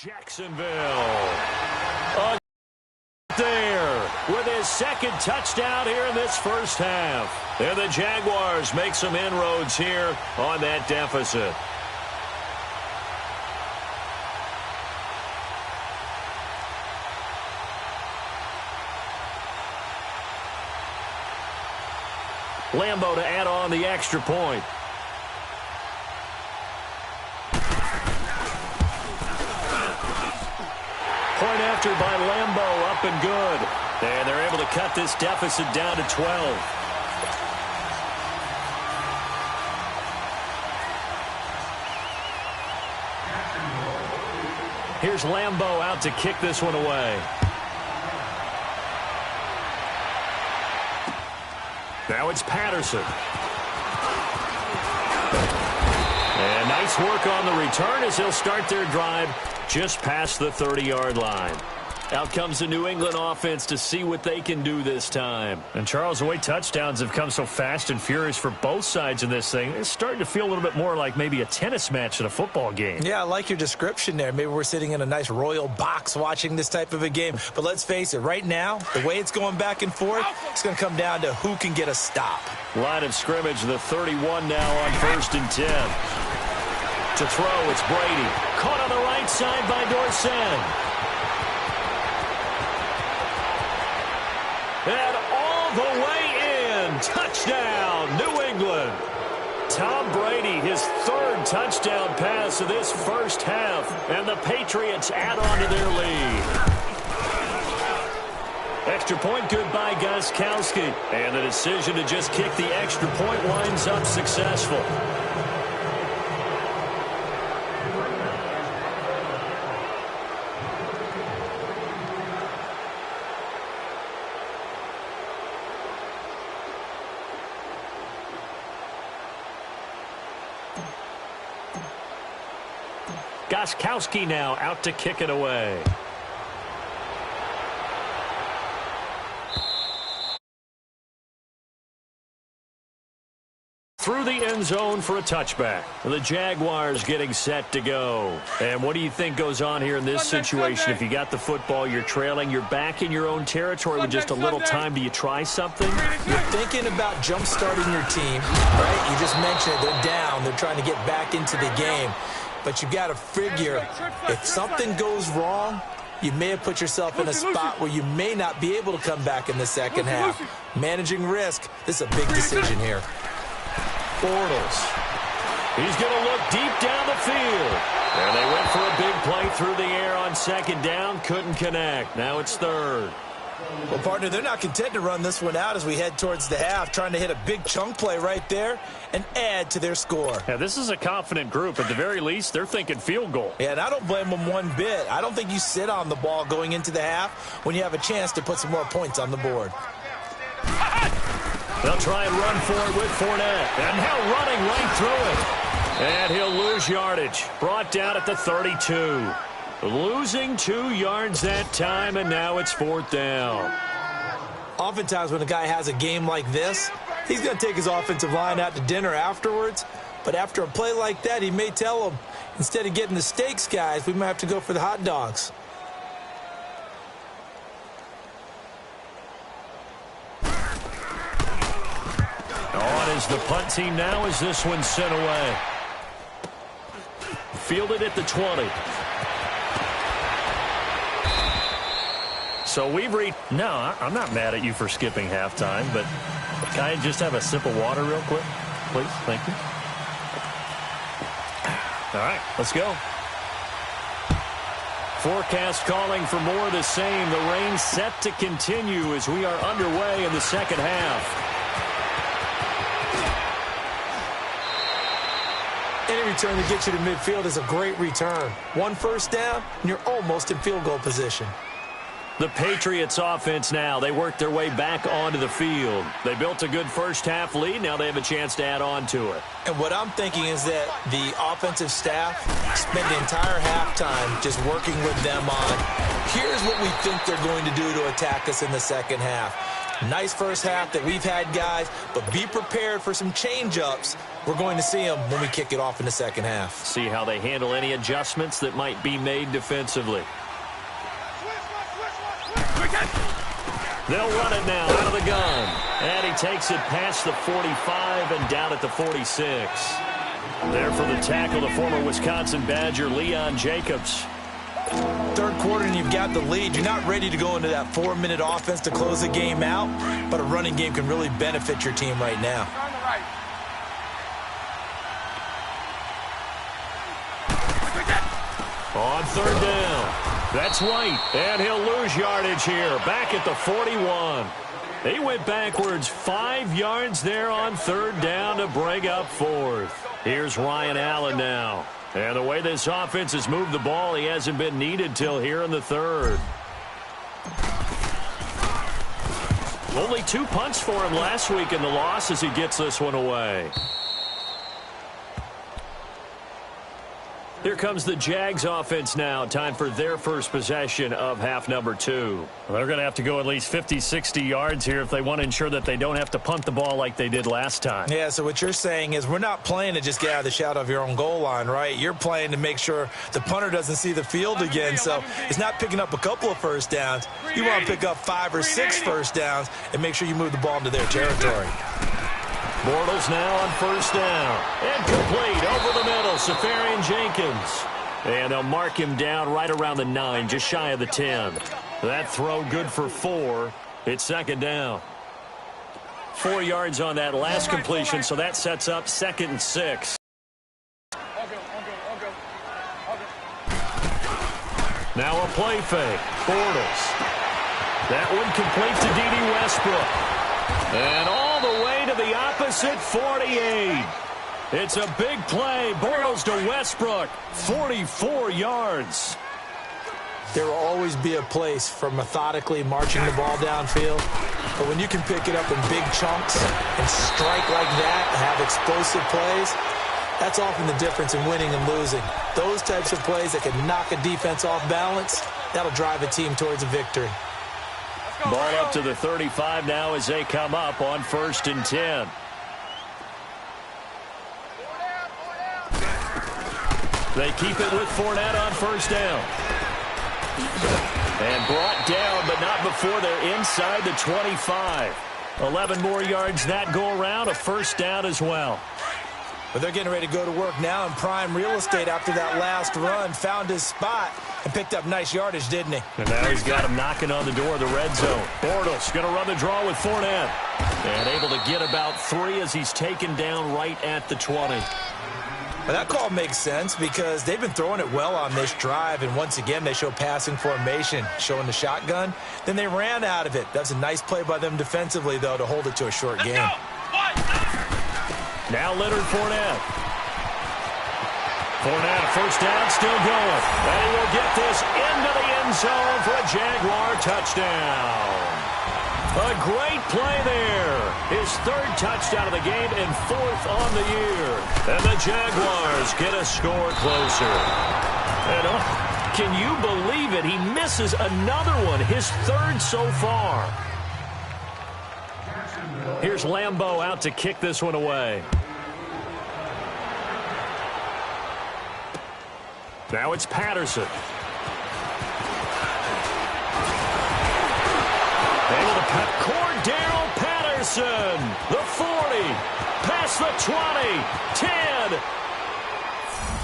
Jacksonville there with his second touchdown here in this first half. And the Jaguars make some inroads here on that deficit. Lambo to add on the extra point. Point after by Lambo, up and good. And they're able to cut this deficit down to 12. Here's Lambo out to kick this one away. Now it's Patterson. And nice work on the return as he'll start their drive just past the 30-yard line. Out comes the New England offense to see what they can do this time. And, Charles, the way touchdowns have come so fast and furious for both sides in this thing, it's starting to feel a little bit more like maybe a tennis match in a football game. Yeah, I like your description there. Maybe we're sitting in a nice royal box watching this type of a game. But let's face it, right now, the way it's going back and forth, it's going to come down to who can get a stop. Line of scrimmage, the 31 now on 1st and 10. To throw, it's Brady. Caught on the right side by Dorsett. And all the way in. Touchdown, New England. Tom Brady, his third touchdown pass of this first half. And the Patriots add on to their lead. Extra point good by Gostkowski. And the decision to just kick the extra point winds up successful. Gostkowski now out to kick it away. Through the end zone for a touchback. The Jaguars getting set to go. And what do you think goes on here in this situation? If you got the football, you're trailing, you're back in your own territory with just a little time. Do you try something? You're thinking about jump-starting your team, right? You just mentioned it. They're down. They're trying to get back into the game. But you got to figure, if something goes wrong, you may have put yourself in a spot where you may not be able to come back in the second half. Managing risk, this is a big decision here. Bortles. He's going to look deep down the field. And they went for a big play through the air on second down. Couldn't connect. Now it's third. Well, partner, they're not content to run this one out as we head towards the half, trying to hit a big chunk play right there and add to their score. Yeah, this is a confident group. At the very least, they're thinking field goal. Yeah, and I don't blame them one bit. I don't think you sit on the ball going into the half when you have a chance to put some more points on the board. They'll try and run for it with Fournette. And now running right through it. And he'll lose yardage. Brought down at the 32. Losing 2 yards that time, and now it's 4th down. Oftentimes when a guy has a game like this, he's going to take his offensive line out to dinner afterwards. But after a play like that, he may tell them, instead of getting the steaks, guys, we might have to go for the hot dogs. On is the punt team now as this one's sent away. Fielded at the 20. So we've reached... No, I'm not mad at you for skipping halftime, but can I just have a sip of water real quick? Please, thank you. All right, let's go. Forecast calling for more of the same. The rain set to continue as we are underway in the second half. Any return that gets you to midfield is a great return. 1 first down, and you're almost in field goal position. The Patriots offense now, they work their way back onto the field. They built a good first half lead. Now they have a chance to add on to it. And what I'm thinking is that the offensive staff spent the entire halftime just working with them on, here's what we think they're going to do to attack us in the second half. Nice first half that we've had, guys, but be prepared for some change-ups. We're going to see them when we kick it off in the second half. See how they handle any adjustments that might be made defensively. They'll run it now out of the gun. And he takes it past the 45 and down at the 46. There for the tackle, the former Wisconsin Badger, Leon Jacobs. Third quarter and you've got the lead. You're not ready to go into that 4-minute offense to close the game out, but a running game can really benefit your team right now. On third down, that's White, and he'll lose yardage here, back at the 41. He went backwards 5 yards there on third down to bring up fourth. Here's Ryan Allen now. And the way this offense has moved the ball, he hasn't been needed till here in the third. Only 2 punts for him last week in the loss as he gets this one away. Here comes the Jags offense now. Time for their first possession of half number 2. Well, they're going to have to go at least 50, 60 yards here if they want to ensure that they don't have to punt the ball like they did last time. Yeah, so what you're saying is we're not playing to just get out of the shadow of your own goal line, right? You're playing to make sure the punter doesn't see the field again. So it's not picking up a couple of first downs. You want to pick up 5 or 6 first downs and make sure you move the ball into their territory. Bortles now on first down. And complete over the middle, Safarian Jenkins. And they'll mark him down right around the 9, just shy of the 10. That throw good for 4. It's second down. 4 yards on that last completion, so that sets up 2nd and 6. Now a play fake. Bortles. That one complete to D.D. Westbrook. And all the way to the opposite 48. It's a big play. Bortles to Westbrook. 44 yards. There will always be a place for methodically marching the ball downfield. But when you can pick it up in big chunks and strike like that, have explosive plays, that's often the difference in winning and losing. Those types of plays that can knock a defense off balance, that'll drive a team towards a victory. Ball up to the 35 now as they come up on 1st and 10. They keep it with Fournette on first down. And brought down, but not before they're inside the 25. 11 more yards that go around, a first down as well. But they're getting ready to go to work now in prime real estate after that last run. Found his spot and picked up nice yardage, didn't he? And now he's got him knocking on the door of the red zone. Bortles going to run the draw with Fournette. And able to get about 3 as he's taken down right at the 20. Well, that call makes sense because they've been throwing it well on this drive. And once again, they show passing formation, showing the shotgun. Then they ran out of it. That's a nice play by them defensively, though, to hold it to a short game. Now Leonard Fournette. Fournette, first down, still going. And he will get this into the end zone for a Jaguar touchdown. A great play there. His 3rd touchdown of the game and 4th on the year. And the Jaguars get a score closer. And can you believe it? He misses another one, his 3rd so far. Here's Lambeau out to kick this one away. Now it's Patterson. Able to cut Cordero Patterson. The 40. Past the 20. 10.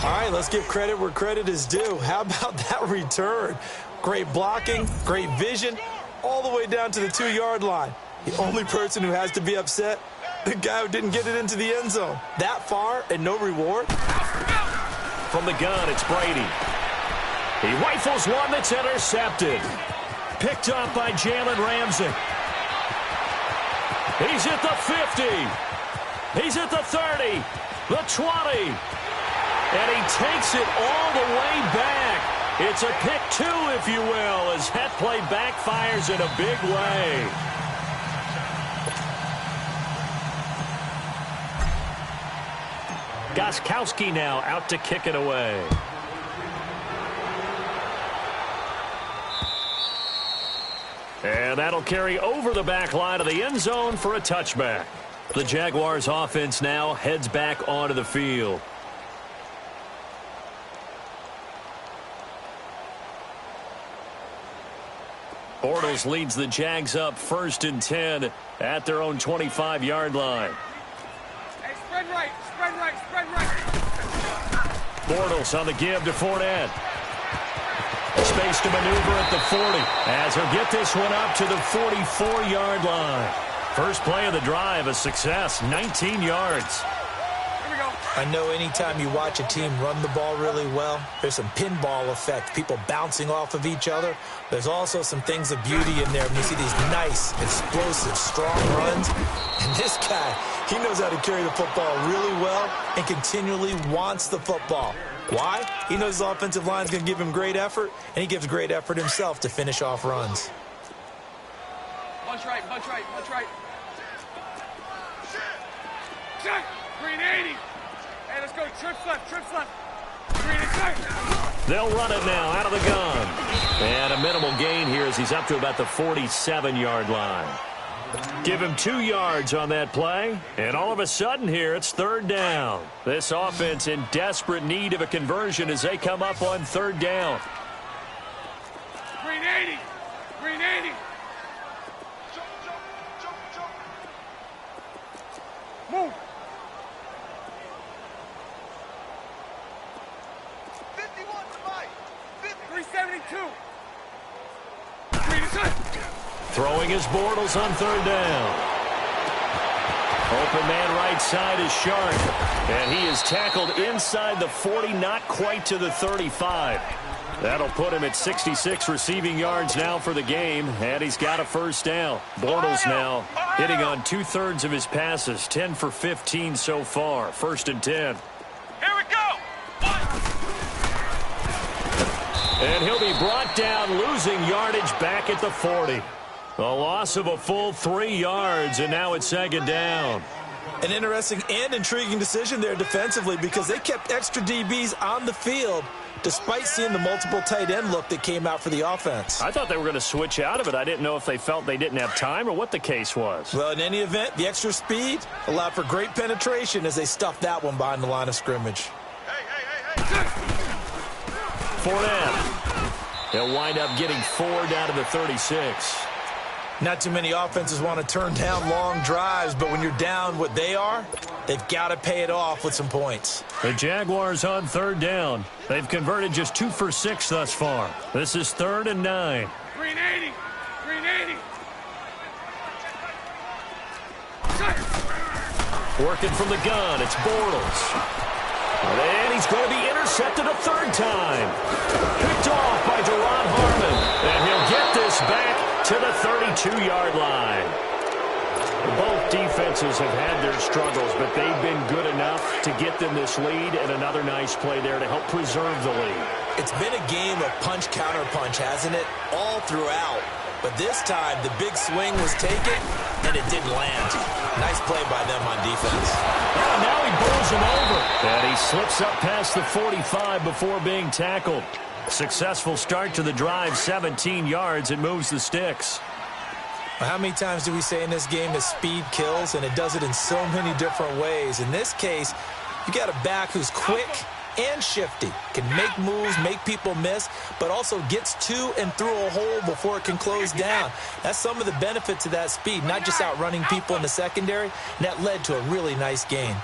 All right, let's give credit where credit is due. How about that return? Great blocking, great vision, all the way down to the 2-yard line. The only person who has to be upset, the guy who didn't get it into the end zone. That far and no reward. From the gun, it's Brady. He rifles one that's intercepted. Picked up by Jalen Ramsey. He's at the 50. He's at the 30. The 20. And he takes it all the way back. It's a pick 2, if you will, as that play backfires in a big way. Gostkowski now out to kick it away. And that'll carry over the back line of the end zone for a touchback. The Jaguars offense now heads back onto the field. Bortles leads the Jags up 1st and 10 at their own 25-yard line. Hey, spread right, spread right, spread right. Bortles on the give to Fournette. Space to maneuver at the 40 as he'll get this one up to the 44-yard line. First play of the drive, a success, 19 yards. Here we go. I know anytime you watch a team run the ball really well, there's some pinball effect, people bouncing off of each other. There's also some things of beauty in there when you see these nice, explosive, strong runs. And this guy, he knows how to carry the football really well and continually wants the football. Why? He knows his offensive line is going to give him great effort, and he gives great effort himself to finish off runs. Bunch right, bunch right, bunch right. Check. Green 80. Hey, let's go. Trips left, trips left. Green and check. They'll run it now out of the gun. And a minimal gain here as he's up to about the 47-yard line. Give him 2 yards on that play, and all of a sudden here it's 3rd down. This offense in desperate need of a conversion as they come up on 3rd down. Green 80. Green 80. Move. 51 to Mike. 372. Green inside. Throwing his Bortles on 3rd down. Open man right side is Sharp. And he is tackled inside the 40, not quite to the 35. That'll put him at 66 receiving yards now for the game. And he's got a 1st down. Bortles now hitting on 2/3 of his passes. 10 for 15 so far. 1st and 10. Here we go. And he'll be brought down, losing yardage back at the 40. A loss of a full 3 yards, and now it's 2nd down. An interesting and intriguing decision there defensively because they kept extra DBs on the field despite seeing the multiple tight end look that came out for the offense. I thought they were going to switch out of it. I didn't know if they felt they didn't have time or what the case was. Well, in any event, the extra speed allowed for great penetration as they stuffed that one behind the line of scrimmage. Hey. Fournette. He'll wind up getting 4 down to the 36. Not too many offenses want to turn down long drives, but when you're down what they are, they've got to pay it off with some points. The Jaguars on 3rd down. They've converted just 2 for 6 thus far. This is 3rd and 9. Green 80. Green 80. Working from the gun, it's Bortles. And he's going to be intercepted a 3rd time. Picked off by Duron Harmon. And he'll get this back to the 32-yard line. Both defenses have had their struggles, but they've been good enough to get them this lead, and another nice play there to help preserve the lead. It's been a game of punch-counter-punch, hasn't it? All throughout. But this time, the big swing was taken, and it didn't land. Nice play by them on defense. Oh, now he bowls him over. And he slips up past the 45 before being tackled. Successful start to the drive, 17 yards, and moves the sticks. How many times do we say in this game that speed kills, and it does it in so many different ways? In this case, you got a back who's quick and shifty, can make moves, make people miss, but also gets to and through a hole before it can close down. That's some of the benefits of that speed, not just outrunning people in the secondary, and that led to a really nice gain.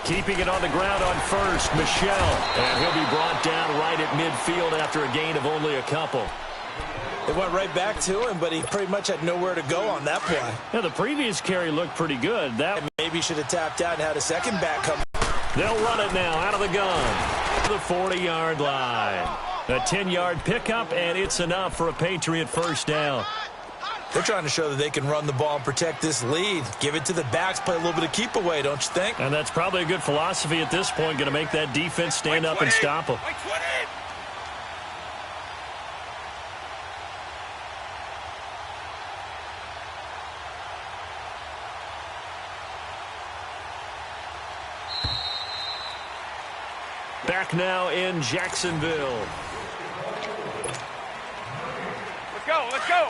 Keeping it on the ground on 1st, Michelle. And he'll be brought down right at midfield after a gain of only a couple. It went right back to him, but he pretty much had nowhere to go on that play. Yeah, the previous carry looked pretty good. That maybe should have tapped out and had a second back come. They'll run it now out of the gun to the 40-yard line. A 10-yard pickup, and it's enough for a Patriot 1st down. They're trying to show that they can run the ball and protect this lead. Give it to the backs, play a little bit of keep away, don't you think? And that's probably a good philosophy at this point, going to make that defense stand up and stop them. Back now in Jacksonville. Let's go, let's go.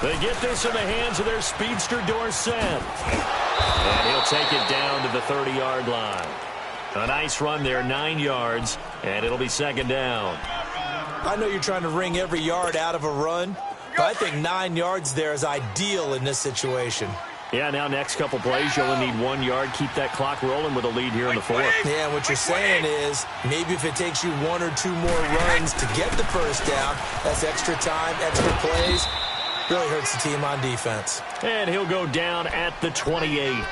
They get this in the hands of their speedster, Dorsett. And he'll take it down to the 30-yard line. A nice run there, 9 yards, and it'll be second down. I know you're trying to wring every yard out of a run, but I think 9 yards there is ideal in this situation. Yeah, now next couple plays, you only need 1 yard. Keep that clock rolling with a lead here in the fourth. Yeah, what you're saying is maybe if it takes you 1 or 2 more runs to get the first down, that's extra time, extra plays. Really hurts the team on defense. And he'll go down at the 28.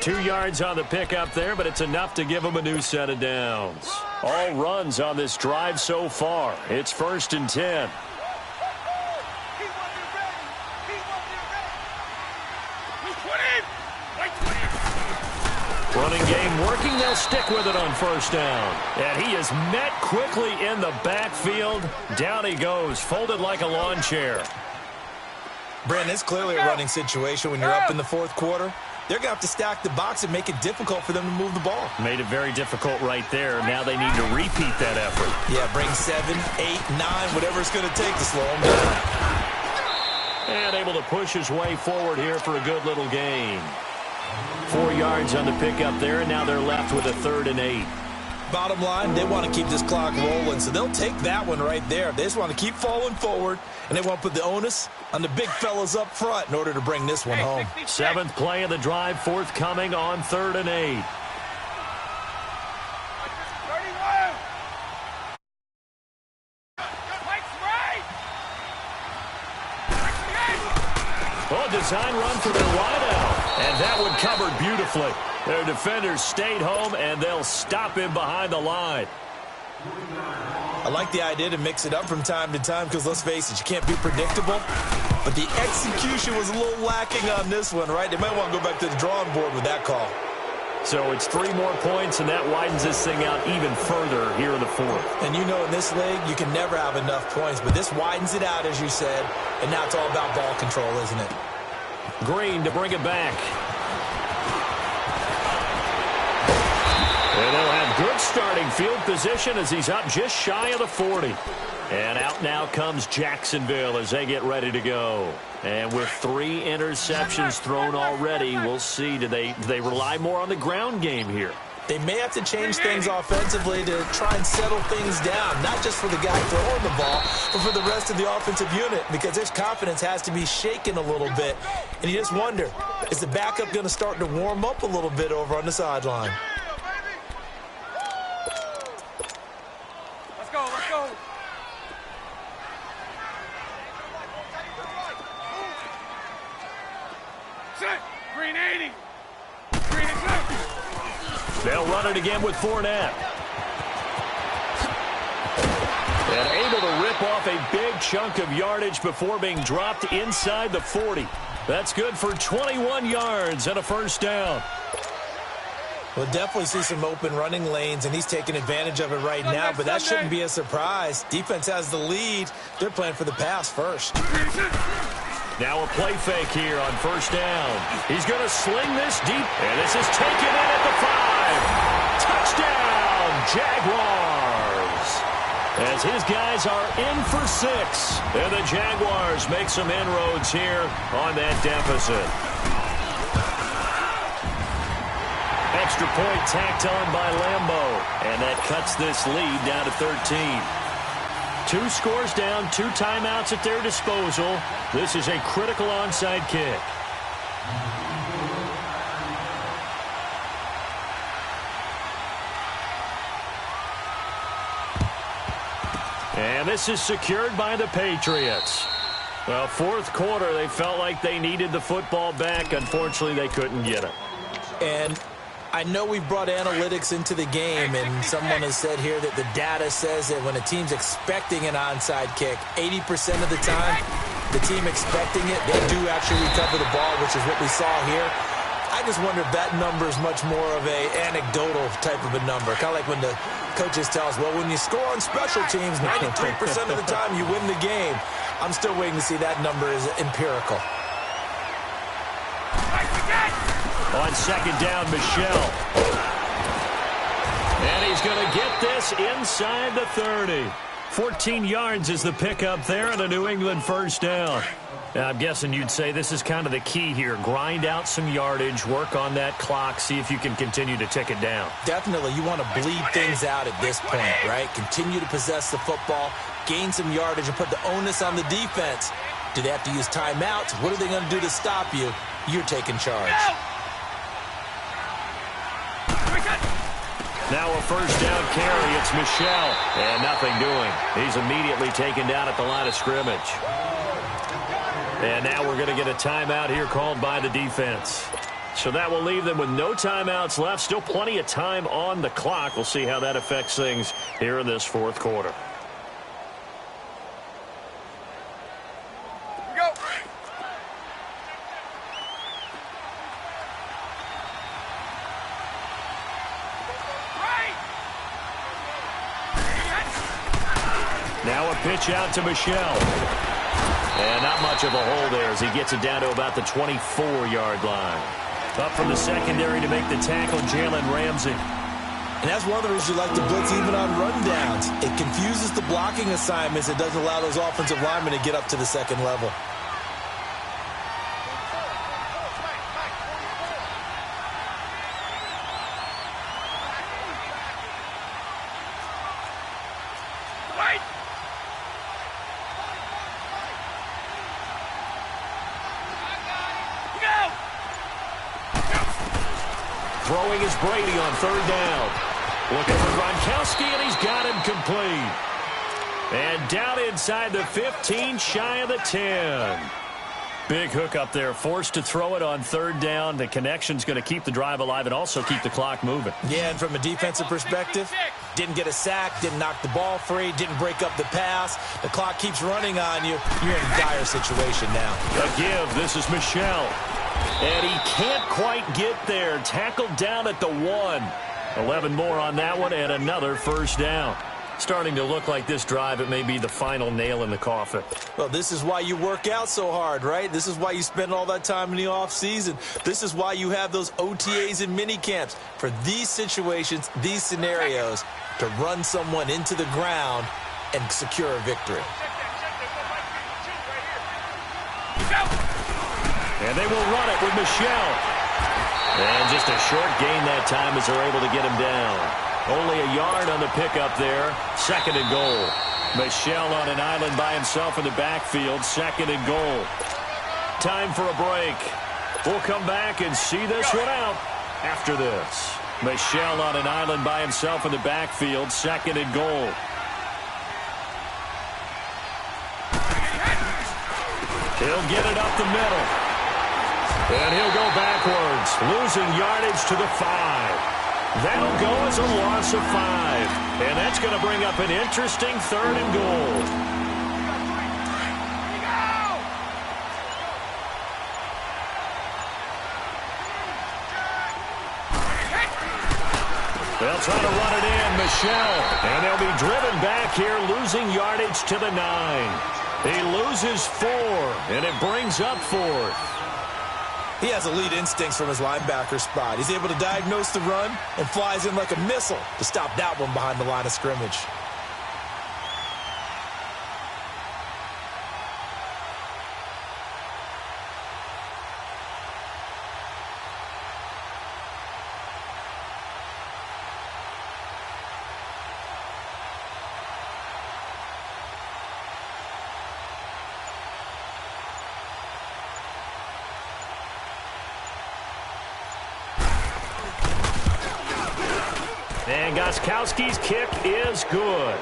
2 yards on the pickup there, but it's enough to give him a new set of downs. All runs on this drive so far. It's 1st and 10. Running game working. They'll stick with it on first down. And he is met quickly in the backfield. Down he goes, folded like a lawn chair. Brandon, it's clearly a running situation when you're up in the fourth quarter. They're going to have to stack the box and make it difficult for them to move the ball. Made it very difficult right there. Now they need to repeat that effort. Yeah, bring 7, 8, 9, whatever it's going to take to slow them down. And able to push his way forward here for a good little gain. 4 yards on the pickup there, and now they're left with a 3rd and 8. Bottom line, they want to keep this clock rolling, so they'll take that one right there. They just want to keep falling forward, and they want to put the onus on the big fellas up front in order to bring this one home. 7th play of the drive, forthcoming on 3rd and 8. Oh, design run for their wideout, and that one covered beautifully. Their defenders stayed home, and they'll stop him behind the line. I like the idea to mix it up from time to time because, let's face it, you can't be predictable. But the execution was a little lacking on this one, right? They might want to go back to the drawing board with that call. So it's 3 more points, and that widens this thing out even further here in the fourth. And you know in this league, you can never have enough points, but this widens it out, as you said, and now it's all about ball control, isn't it? Green to bring it back. And they'll have good starting field position as he's up just shy of the 40. And out now comes Jacksonville as they get ready to go. And with 3 interceptions thrown already, we'll see. Do they rely more on the ground game here? They may have to change things offensively to try and settle things down, not just for the guy throwing the ball, but for the rest of the offensive unit, because their confidence has to be shaken a little bit. And you just wonder, is the backup going to start to warm up a little bit over on the sideline? Let's go, let's go. Set. Green 80. Green is set. They'll run it again with Fournette. And able to rip off a big chunk of yardage before being dropped inside the 40. That's good for 21 yards and a first down. We'll definitely see some open running lanes, and he's taking advantage of it right now, but that shouldn't be a surprise. Defense has the lead. They're playing for the pass first. Now a play fake here on first down. He's going to sling this deep, and this is taken in at the 5. Touchdown, Jaguars. As his guys are in for 6. And the Jaguars make some inroads here on that deficit. Extra point tacked on by Lambeau. And that cuts this lead down to 13. 2 scores down, 2 timeouts at their disposal. This is a critical onside kick. And this is secured by the Patriots. Well, fourth quarter, they felt like they needed the football back. Unfortunately, they couldn't get it. And I know we've brought analytics into the game, and someone has said here that the data says that when a team's expecting an onside kick, 80% of the time, the team expecting it, they do actually recover the ball, which is what we saw here. I just wonder if that number is much more of a anecdotal type of a number. Kind of like when the coaches tell us, well, when you score on special teams, 93% of the time you win the game. I'm still waiting to see that number is empirical. On second down, Michel. And he's going to get this inside the 30. 14 yards is the pickup there and a New England first down. Now, I'm guessing you'd say this is kind of the key here. Grind out some yardage, work on that clock, see if you can continue to tick it down. Definitely. You want to bleed things out at this point, right? Continue to possess the football, gain some yardage, and put the onus on the defense. Do they have to use timeouts? What are they going to do to stop you? You're taking charge. Now a first down carry. It's Michel. And nothing doing. He's immediately taken down at the line of scrimmage. And now we're going to get a timeout here called by the defense. So that will leave them with no timeouts left. Still plenty of time on the clock. We'll see how that affects things here in this fourth quarter. Now a pitch out to Michel. And not much of a hole there as he gets it down to about the 24-yard line. Up from the secondary to make the tackle, Jalen Ramsey. And that's one of the reasons you like to blitz even on rundowns. It confuses the blocking assignments. It doesn't allow those offensive linemen to get up to the second level. Throwing is Brady on third down. Looking for Gronkowski, and he's got him complete. And down inside the 15, shy of the 10. Big hook up there, forced to throw it on third down. The connection's going to keep the drive alive and also keep the clock moving. Yeah, and from a defensive perspective, didn't get a sack, didn't knock the ball free, didn't break up the pass. The clock keeps running on you. You're in a dire situation now. A give. This is Michel. And he can't quite get there. Tackled down at the 1. 11 more on that one and another first down. Starting to look like this drive, it may be the final nail in the coffin. Well, this is why you work out so hard, right? This is why you spend all that time in the offseason. This is why you have those OTAs and mini camps. For these situations, these scenarios, to run someone into the ground and secure a victory. And they will run it with Michel. And just a short gain that time as they're able to get him down. Only a yard on the pickup there. Second and goal. Michel on an island by himself in the backfield. Second and goal. Time for a break. We'll come back and see this one out after this. Michel on an island by himself in the backfield. Second and goal. He'll get it up the middle. And he'll go backwards, losing yardage to the 5. That'll go as a loss of 5. And that's going to bring up an interesting third and goal. They'll try to run it in, Michel. And they'll be driven back here, losing yardage to the 9. He loses 4, and it brings up 4th. He has elite instincts from his linebacker spot. He's able to diagnose the run and flies in like a missile to stop that one behind the line of scrimmage. And Gostkowski's kick is good.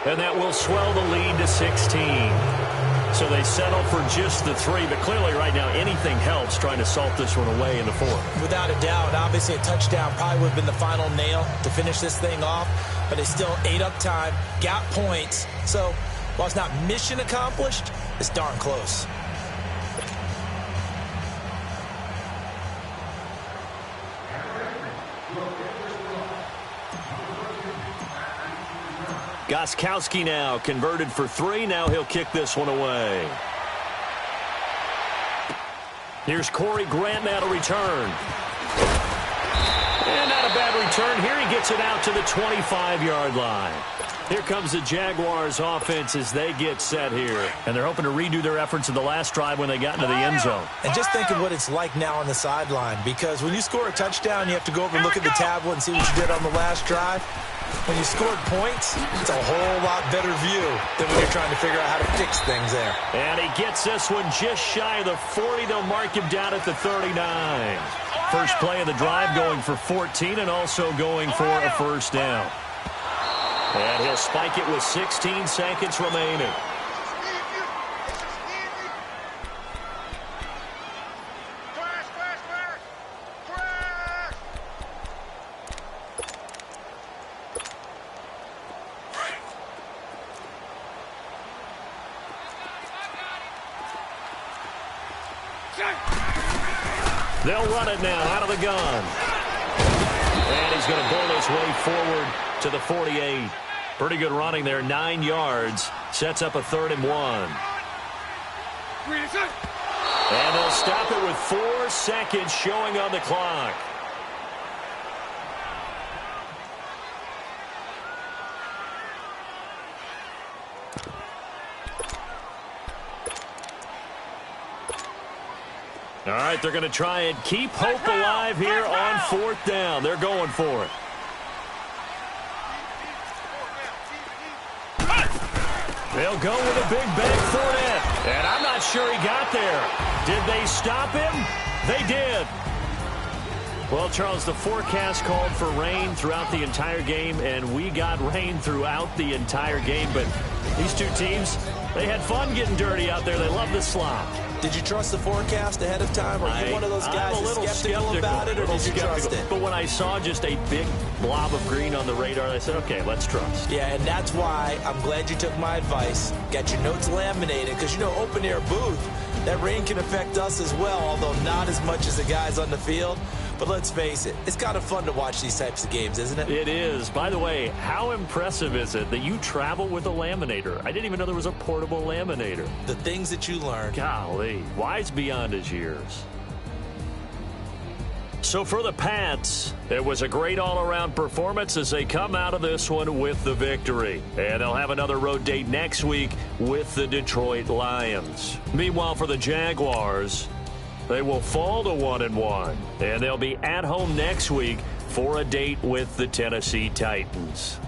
And that will swell the lead to 16. So they settle for just the 3. But clearly right now anything helps trying to salt this one away in the 4th. Without a doubt, obviously a touchdown probably would have been the final nail to finish this thing off. But they still ate up time, got points. So while it's not mission accomplished, it's darn close. Gostkowski now converted for 3. Now he'll kick this one away. Here's Corey Grant now to return. And not a bad return here. He gets it out to the 25-yard line. Here comes the Jaguars offense as they get set here. And they're hoping to redo their efforts in the last drive when they got into the end zone. And just think of what it's like now on the sideline, because when you score a touchdown, you have to go over and look at the tablet and see what you did on the last drive. When you scored points, it's a whole lot better view than when you're trying to figure out how to fix things there. And he gets this one just shy of the 40. They'll mark him down at the 39. First play of the drive going for 14 and also going for a first down. And he'll spike it with 16 seconds remaining. They'll run it now out of the gun. And he's going to bull his way forward to the 48. Pretty good running there, 9 yards. Sets up a 3rd and 1. And they'll stop it with 4 seconds showing on the clock. All right, they're going to try and keep hope alive here on 4th down. They're going for it. They'll go with a big bang Fournette. And I'm not sure he got there. Did they stop him? They did. Well, Charles, the forecast called for rain throughout the entire game, and we got rain throughout the entire game. But these two teams, they had fun getting dirty out there. They love the slop. Did you trust the forecast ahead of time? Are you one of those guys that's skeptical about it, or did you trust it? But when I saw just a big blob of green on the radar, I said, okay, let's trust. Yeah, and that's why I'm glad you took my advice. Got your notes laminated, because, you know, open-air booth, that rain can affect us as well, although not as much as the guys on the field. But let's face it, it's kind of fun to watch these types of games, isn't it? It is. By the way, how impressive is it that you travel with a laminator? I didn't even know there was a portable laminator. The things that you learn. Golly, wise beyond his years. So for the Pats, it was a great all-around performance as they come out of this one with the victory. And they'll have another road date next week with the Detroit Lions. Meanwhile, for the Jaguars, they will fall to 1-1, and they'll be at home next week for a date with the Tennessee Titans.